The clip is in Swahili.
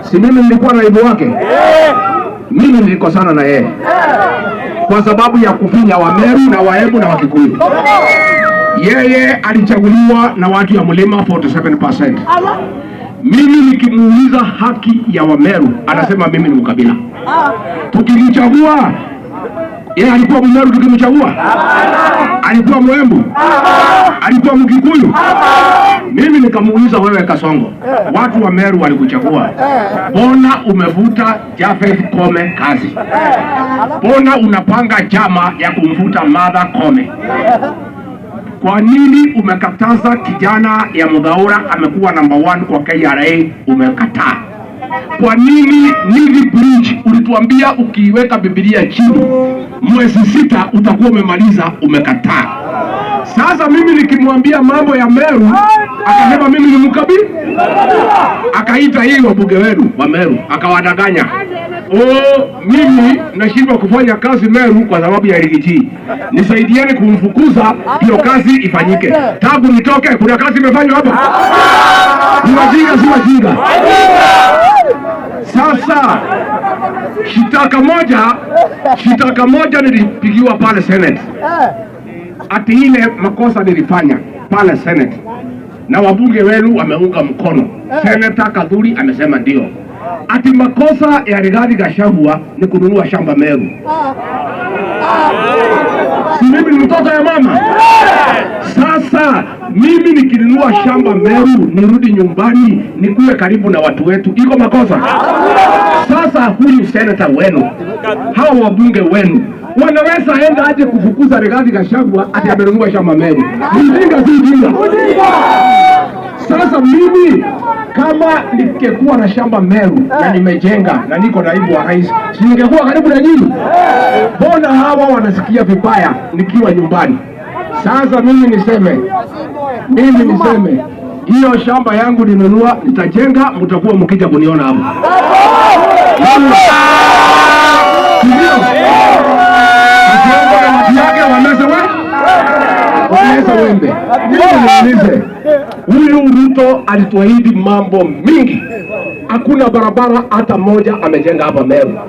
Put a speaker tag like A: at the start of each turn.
A: Si mimi nilikuwa naibu wake? Mimi nilikosana na yeye kwa sababu ya kufinya Wameru na Waembu na Wakikuyu. Yeye alichaguliwa na watu ya Mlima 47%. Mimi nikimuuliza haki ya Wameru anasema mimi ni mkabila. Tukimchagua yeye alikuwa Mmeru, tukimchagua alikuwa Mwembu, alikuwa Mkikuyu. Mimi nikamuuliza, wewe Kasongo, watu wa Meru walikuchagua, mbona umevuta Japhet Koome kazi? Mbona unapanga chama ya kumvuta Martha Koome? Kwa nini umekataza kijana ya Mudhaura amekuwa number 1 kwa KRA? Umekataa. Kwa nini Nithi Bridge ulituambia ukiweka Biblia chini mwezi 6 utakuwa umemaliza? Umekataa. Sasa mimi nikimwambia mambo ya Meru akasema mimi ni mkabila, akaita hii wabunge wenu wa Meru akawadanganya. Mimi nashindwa kufanya kazi Meru kwa sababu ya Rigiji. Nisaidieni kumfukuza hiyo kazi ifanyike. Tangu nitoke kuna kazi imefanywa hapa? Ni wajinga, si wajinga? Sasa shitaka moja nilipigiwa pale Senate. Ati ile makosa nilifanya pale Senate na wabunge wenu wameunga mkono. Senator Kadhuri amesema ndio. Ati makosa ya Rigathi Gachagua ni kununua shamba Meru. Si mimi ni mtoto ya mama? Sasa mimi nikinunua shamba Meru nirudi nyumbani nikuwe karibu na watu wetu, iko makosa? Sasa huyu senator wenu, hao wabunge wenu wanaweza enda aje kufukuza Rigathi Gachagua ati amenunua shamba Meru? Mjinga, si mjinga? Sasa mimi kama ningekuwa na shamba Meru na nimejenga na niko naibu wa rais, si ningekuwa karibu na nyinyi? Mbona hawa wanasikia vibaya nikiwa nyumbani? Sasa mimi niseme hiyo shamba yangu ninunua, nitajenga, mtakuwa mkija kuniona hapo. Wameza wembe. Niulize, huyu Ruto alituahidi mambo mingi. Hakuna barabara hata moja amejenga hapa Meru.